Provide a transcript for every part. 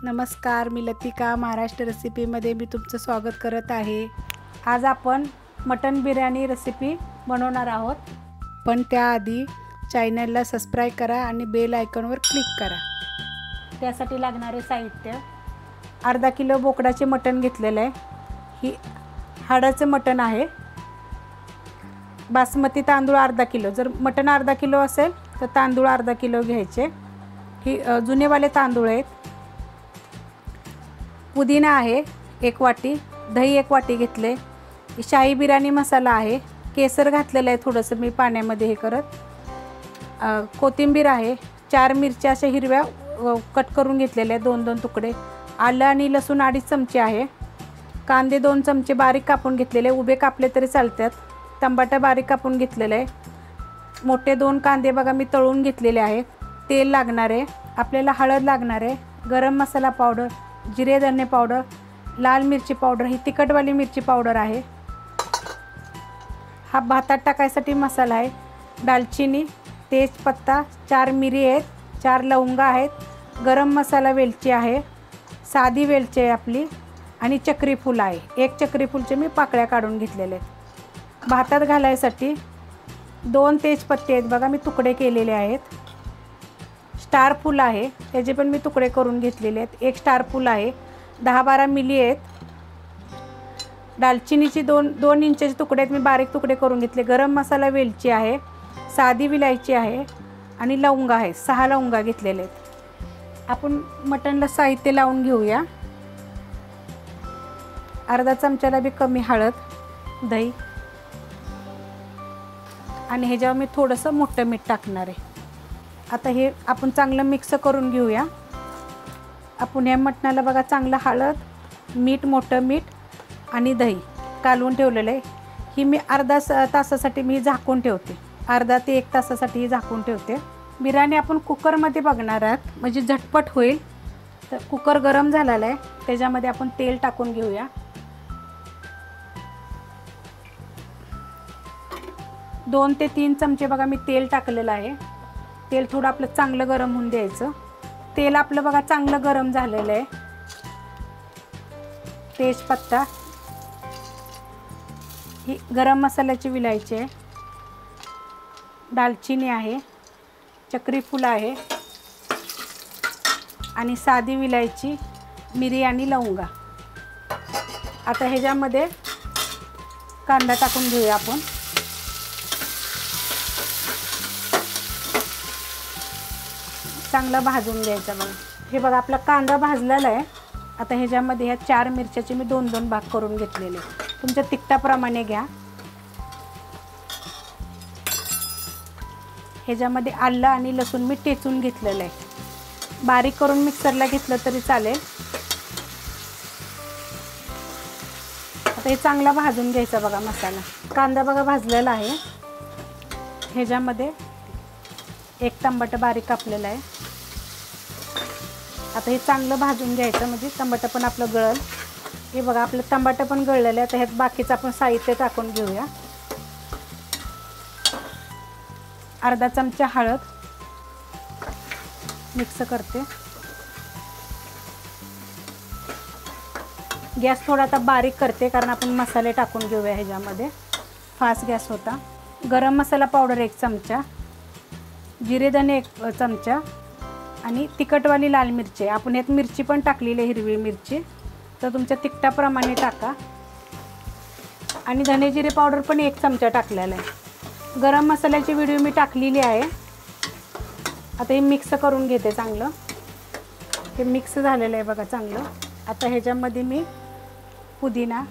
नमस्कार, मी लतिका महाराष्ट्र रेसिपीमध्ये मी तुमचं स्वागत करत आहे। आज आपण मटन बिर्याणी रेसिपी बनवणार आहोत, पण त्याआधी चॅनलला सबस्क्राइब करा आणि बेल आयकॉनवर क्लिक करा। त्यासाठी लागणारे साहित्य: अर्धा किलो बोकडाचे मटण घेतलेले आहे। ही हाडाचे मटण आहे। बासमती तांदूळ अर्धा किलो, जर मटण अर्धा किलो असेल तर तांदूळ अर्धा किलो घ्यायचे। ही जुनेवाले तांदूळ आहेत। पुदिना आहे 1 वाटी, दही 1 वाटी घेतले, शाही बिर्याणी मसाला आहे, केसर घातलेलं आहे थोडंसं मी पाण्यामध्ये हे करत, कोथिंबीर आहे, 4 मिरच्या अशा हिरव्या कट करून घेतलेल्या आहेत 2-2 तुकडे, आलं आणि लसूण 2.5 चमचे आहे, कांदे 2 चमचे बारीक कापून घेतलेले, उभे कापले तरी चालतात, टमाटर बारीक कापून घेतलेले आहे, मोठे 2 कांदे बघा मी तळून घेतलेले आहेत, तेल लागणार आहे, आपल्याला हळद लागणार आहे, गरम मसाला पावडर, जिरे धने पावडर, लाल मिरची पावडर, ही तिखटवाली मिरची पावडर आहे, हा भातात टाकायसाठी मसाला आहे, दालचिनी, तेजपत्ता, 4 मिरी आहेत, 4 लवंगा आहेत, गरम मसाला वेलची आहे, साधी वेलची आहे आपली, आणि चक्री फूल आहे। 1 चक्री फूलचे मी पाकळ्या काढून घेतलेले आहेत। भातात घालायसाठी 2 तेजपत्ते आहेत बघा मी तुकडे केलेले आहेत। स्टार फूल आहे, त्याचे पण मी तुकडे करून घेतलेले आहेत। 1 स्टार फूल आहे, 10-12 मिली आहेत। दालचिनीची 2 इंचाचे तुकडे आहेत, मी बारीक तुकडे करून घेतले। गरम मसाला वेलची आहे, साधी विलायची आहे, आणि लवंगा आहे, 6 लवंगा घेतलेले आहेत। आपण मटणला साहित्य लावून घेऊया। अर्धा चमचाला बी कमी हळद, दही, आणि ह्याच्यावर मी थोडंसं मोठं मीठ टाकणार आहे। आता हे आपण चांगलं मिक्स करून घेऊया। आपण या मटणाला बघा चांगलं हळद, मीठ, मोठं मीठ आणि दही कालवून ठेवलेलं आहे। ही मी अर्धा तासासाठी मी झाकून ठेवते, अर्धा ते 1 तासासाठी ही झाकून ठेवते। बिर्याणी आपण कुकरमध्ये बघणार आहात म्हणजे झटपट होईल। तर कुकर गरम झालेला आहे, त्याच्यामध्ये आपण तेल टाकून घेऊया। 2 ते 3 चमचे बघा मी तेल टाकलेलं आहे। तेल थोडं आपलं चांगलं गरम होऊन द्यायचं। तेल आपलं बघा चांगलं गरम झालेलं आहे। तेजपत्ता, ही गरम मसाल्याची विलायची आहे, दालचिनी आहे, चक्री फूल आहे, आणि साधी विलायची, मिरी आणि लवंगा। आता ह्याच्यामध्ये कांदा टाकून घेऊया आपण। चांगला भाजून घ्यायचा बघा। हे बघा आपला कांदा भाजलेला आहे। आता ह्याच्यामध्ये ह्या 4 मिरच्याचे मी 2-2 भाग करून घेतलेले, तुमच्या तिखटाप्रमाणे घ्या। ह्याच्यामध्ये आलं आणि लसूण मी टेचून घेतलेलं आहे, बारीक करून मिक्सरला घेतलं तरी चालेल। आता हे चांगला भाजून घ्यायचा बघा मसाला। कांदा बघा भाजलेला आहे। ह्याच्यामध्ये 1 टमाटर बारीक कापलेला आहे। आता हे चांगलं भाजून घ्यायचं म्हणजे टमाटर पण आपलं गळल। हे बघा आपलं टमाटर पण गळलेलं आहे। आता ह्यात बाकीचं आपण साहित्य टाकून घेऊया। अर्धा चमचा हळद मिक्स करते। गॅस थोडा आता बारीक करते कारण आपण मसाले टाकून घेऊया ह्याच्यामध्ये, फास्ट गॅस होता। गरम मसाला पावडर 1 चमचा, जिरे धने 1 चमचा, आणि तिखटवाली लाल मिरची, आपण यात मिरची पण टाकलेली आहे, हिरवी मिरची, तर तुमच्या तिखटाप्रमाणे टाका, आणि धने जिरे पावडर पण 1 चमचा टाकलेला आहे। गरम मसाल्याची व्हिडिओ मी टाकलेली आहे। आता हे मिक्स करून घेते चांगलं। हे मिक्स झालेलं आहे बघा चांगलं। आता ह्याच्यामध्ये मी पुदिना,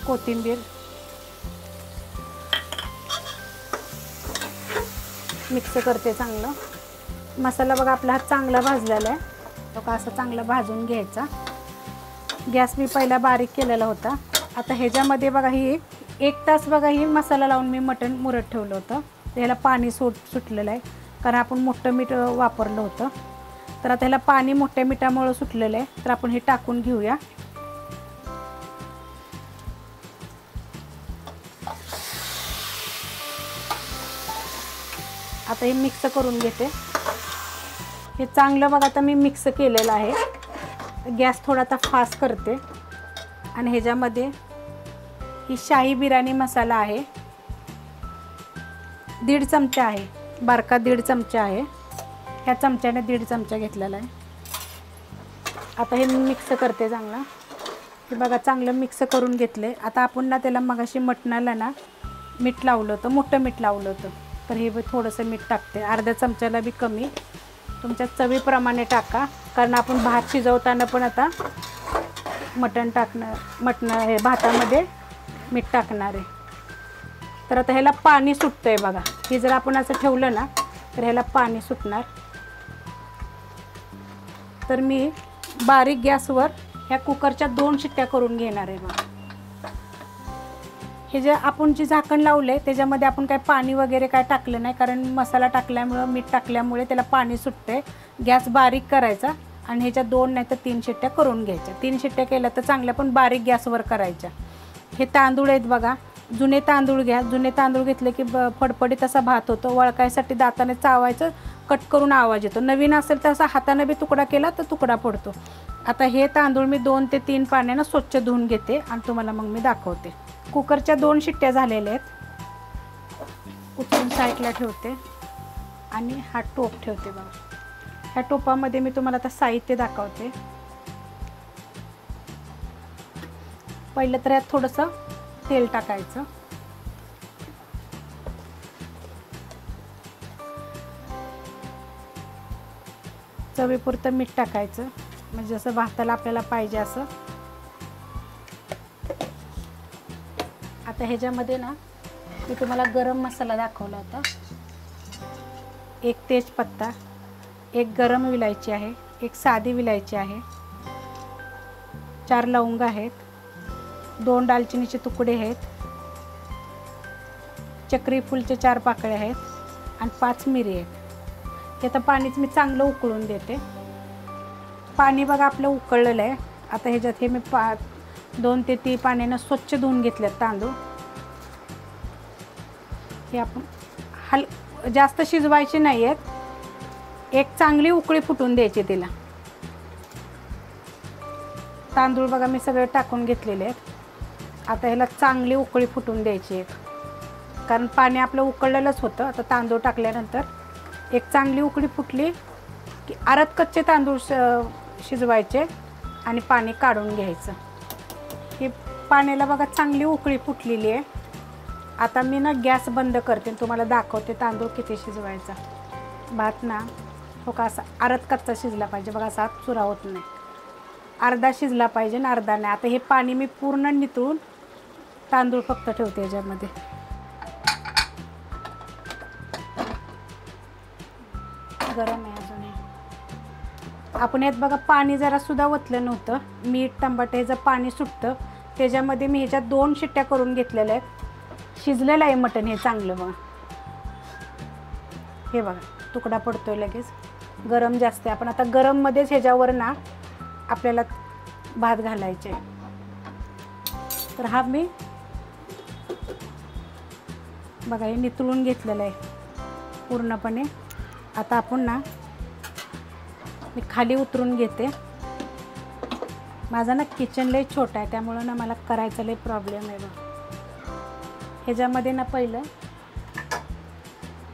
कोथिंबीर मिक्स करते चांगलं। मसाला बघा आपला हा चांगला भाजलेला आहे, तो का असं चांगला भाजून घ्यायचा। गॅस मी पहिला बारीक केलेला होता। आता ह्याच्यामध्ये बघा ही 1 तास बघा ही मसाला लावून मी मटण मुरत ठेवलं होतं। त्याला पाणी सुटलेलं आहे कारण आपण मोठं मीठ वापरलं होतं। तर आता ह्याला पाणी मोठ्या मिठामुळे सुटलेलं आहे, तर आपण हे टाकून घेऊया। आता हे मिक्स करून घेते. हे चांगलं बघा आता मी मिक्स केलेलं आहे. गॅस थोडा आता फास्ट करते आणि ह्याच्यामध्ये ही शाही बिर्याणी मसाला आहे, 1.5 चमचा आहे, बारका 1.5 चमचा आहे. ह्या चमच्याने 1.5 चमचा घेतलेला आहे. आता हे मिक्स करते चांगला. हे बघा चांगलं मिक्स करून घेतले. आता आपण ना त्याला मगाशी मटणाला ना मीठ लावलं होतं, मोठं मीठ लावलं होतं, तर हे थोडंसं मीठ टाकते. अर्ध्या चमच्याला बी कमी, तुमच्या चवीप्रमाणे टाका, कारण आपण भात शिजवताना पण आता मटण हे भातामध्ये मीठ टाकणार आहे. तर आता ह्याला पाणी सुटतं आहे बघा. हे जर आपण असं ठेवलं ना तर ह्याला पाणी सुटणार. तर मी बारीक गॅसवर ह्या कुकरच्या 2 शिट्ट्या करून घेणार आहे बघा. हे जे आपण जे झाकण लावलं आहे त्याच्यामध्ये आपण काय पाणी वगैरे काय टाकलं नाही, कारण मसाला टाकल्यामुळं मीठ टाकल्यामुळे त्याला पाणी सुटते. गॅस बारीक करायचा आणि ह्याच्या 2 नाही तर 3 शिट्ट्या करून घ्यायच्या. 3 शिट्ट्या केल्या तर चांगल्या, पण बारीक गॅसवर करायच्या. हे तांदूळ आहेत बघा, जुने तांदूळ घ्या. जुने तांदूळ घेतले की फडफडीत असा भात होतो. वळकायसाठी दाताने चावायचं, कट करून आवाज येतो. नवीन असेल तर असा हाताने बी तुकडा केला तर तुकडा पडतो. आता हे तांदूळ मी 2 ते 3 पाण्यानं स्वच्छ धुवून घेते आणि तुम्हाला मग मी दाखवते. कुकरच्या 2 शिट्ट्या झालेल्या आहेत. उचलून साईडला ठेवते आणि हा टोप ठेवते बघा. ह्या टोपामध्ये मी तुम्हाला आता साहित्य दाखवते. पहिलं तर यात थोडंसं तेल टाकायचं. चवीपुरतं मीठ टाकायचं, म्हणजे जसं भाताला आपल्याला पाहिजे असं. आता ह्याच्यामध्ये ना मी तुम्हाला गरम मसाला दाखवला होता. 1 तेजपत्ता, 1 गरम विलायची आहे, 1 साधी विलायची आहे, 4 लवंग आहेत, 2 दालचिनीचे तुकडे आहेत, चक्री फूलचे 4 पाकळे आहेत आणि 5 मिरी आहेत. हे आता पाणीच मी चांगलं उकळून देते. पाणी बघा आपलं उकळलेलं आहे. आता ह्याच्यात हे मी 2 ते 3 पाण्यानं स्वच्छ धुवून घेतलेत तांदूळ. हे आपण जास्त शिजवायचे नाही आहेत, एक चांगली उकळी फुटून द्यायची तिला. तांदूळ बघा मी सगळे टाकून घेतलेले आहेत. आता ह्याला चांगली उकळी फुटून द्यायची आहे, कारण पाणी आपलं उकळलेलंच होतं. आता तांदूळ टाकल्यानंतर एक चांगली उकळी फुटली की अर्ध कच्चे तांदूळ शिजवायचे आणि पाणी काढून घ्यायचं. ही पाण्याला बघा चांगली उकळी फुटलेली आहे. आता मी ना गॅस बंद करते आणि तुम्हाला दाखवते तांदूळ किती शिजवायचा. भात ना हो का असा अर्ध कच्चा शिजला पाहिजे बघा, असा चुरा होत नाही. अर्धा शिजला पाहिजे आणि अर्धा नाही. आता हे पाणी मी पूर्ण नितळून तांदूळ फक्त ठेवते याच्यामध्ये. गरम आहे अजून. आपण यात बघा पाणी जरा सुद्धा ओतलं नव्हतं. मीठ टमाट्याचं पाणी सुटतं त्याच्यामध्ये. मी ह्याच्यात 2 शिट्ट्या करून घेतलेल्या आहेत. शिजलेलं आहे मटण हे चांगलं बघा. हे बघा तुकडा पडतोय लगेच. गरम जास्त आहे. आपण आता गरममध्येच ह्याच्यावर ना आपल्याला भात घालायचे. तर हा मी बघा हे नितळून घेतलेलं आहे पूर्णपणे. आता आपण ना मी खाली उतरून घेते. माझा ना किचन लय छोटा आहे त्यामुळं ना मला करायचा लय प्रॉब्लेम आहे बघा. ह्याच्यामध्ये ना पहिलं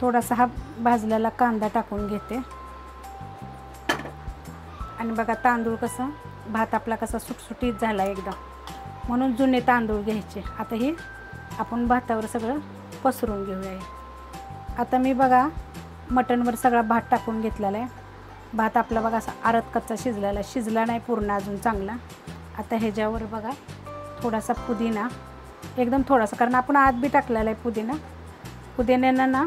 थोडासा हा भाजलेला कांदा टाकून घेते आणि बघा तांदूळ कसं भात आपला कसा सुटसुटीत झाला एकदम, म्हणून जुने तांदूळ घ्यायचे. आता हे आपण भातावर सगळं पसरून घेऊया. आता मी बघा मटणवर सगळा भात टाकून घेतलेला आहे. भात आपला बघा असा अर्ध कच्चा शिजलेला, शिजला नाही पूर्ण अजून चांगला. आता ह्याच्यावर बघा थोडासा पुदिना, एकदम थोडासा, कारण आपण आत बी टाकलेला आहे पुदिना. पुदिन्यानं ना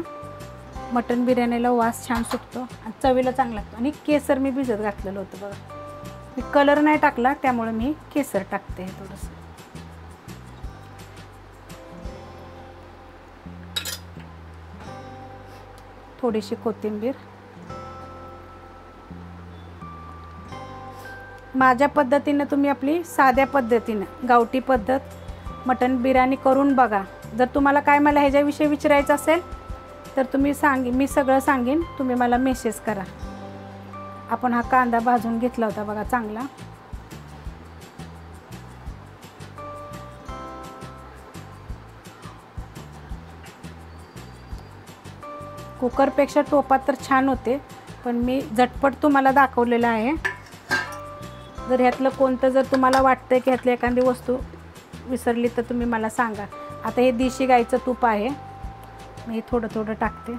मटण बिर्याणीला वास छान सुटतो आणि चवीला चांगला लागतो. आणि केसर मी भिजत घातलेलं होतं बघा. मी कलर नाही टाकला त्यामुळे मी केसर टाकते थोडंसं. थोडीशी कोथिंबीर. माझ्या पद्धतीने तुम्ही आपली साध्या पद्धतीनं गावठी पद्धत मटण बिर्याणी करून बघा. जर तुम्हाला काय मला ह्याच्याविषयी विचारायचं असेल तर तुम्ही मी सगळं सांगेन, तुम्ही मला मेसेज करा. आपण हा कांदा भाजून घेतला होता बघा चांगला. कुकरपेक्षा टोपात तर छान होते, पण मी झटपट तुम्हाला दाखवलेलं आहे. जर ह्यातलं कोणतं जर तुम्हाला वाटतं की ह्यातली एखादी वस्तू विसरली तर तुम्ही मला सांगा. आता हे देशी गाईचं तूप आहे, मी थोडं थोडं टाकते.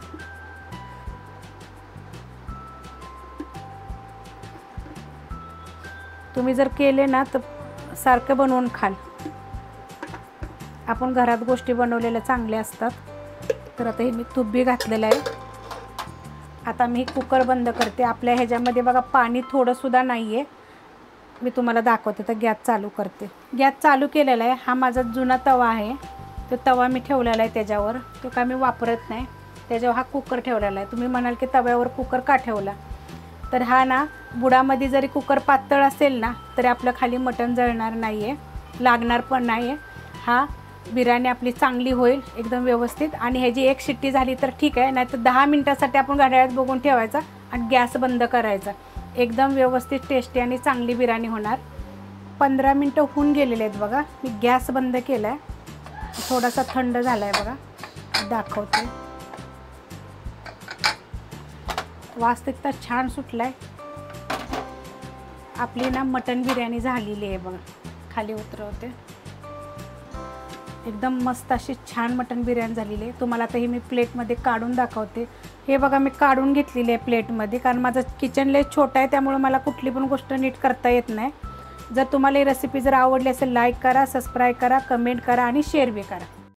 तुम्ही जर केले ना तर सारखं बनवून खाल. आपण घरात गोष्टी बनवलेल्या चांगल्या असतात. तर आता हे मी तूप बी घातलेलं आहे. आता मी कुकर बंद करते. आपल्या ह्याच्यामध्ये बघा पाणी थोडंसुद्धा नाही आहे. मी तुम्हाला दाखवते. तर गॅस चालू करते. गॅस चालू केलेला आहे. हा माझा जुना तवा आहे. तो तवा मी ठेवलेला आहे त्याच्यावर. तो काय मी वापरत नाही. त्याच्यावर हा कुकर ठेवलेला आहे. तुम्ही म्हणाल की तव्यावर कुकर का ठेवला, तर हा ना बुडामध्ये जरी कुकर पातळ असेल ना तरी आपलं खाली मटण जळणार नाही आहे, लागणार पण नाही आहे. हा बिर्याणी आपली चांगली होईल एकदम व्यवस्थित. आणि ह्याची एक शिट्टी झाली तर ठीक आहे, नाहीतर 10 मिनटासाठी आपण घड्याळात बघून ठेवायचा आणि गॅस बंद करायचा. एकदम व्यवस्थित टेस्टी आणि चांगली बिर्याणी होणार. 15 मिनटं होऊन गेलेले आहेत बघा. मी गॅस बंद केला आहे. थोडासा थंड झाला आहे बघा. दाखवते. वास इतका छान सुटला आहे. आपली ना मटण बिर्याणी झालेली आहे बघा. खाली उतरवते. एकदम मस्त अशी छान मटण बिर्याणी झालेली आहे. तुम्हाला आता ही मी प्लेटमध्ये काढून दाखवते. हे बघा मी काढून घेतलेली आहे प्लेटमध्ये, कारण माझं किचन लय छोटं आहे, त्यामुळे मला कुठली पण गोष्ट नीट करता येत नाही. जर तुम्हाला ही रेसिपी जर आवडली असेल लाईक करा, सबस्क्राईब करा, कमेंट करा आणि शेअर बी करा.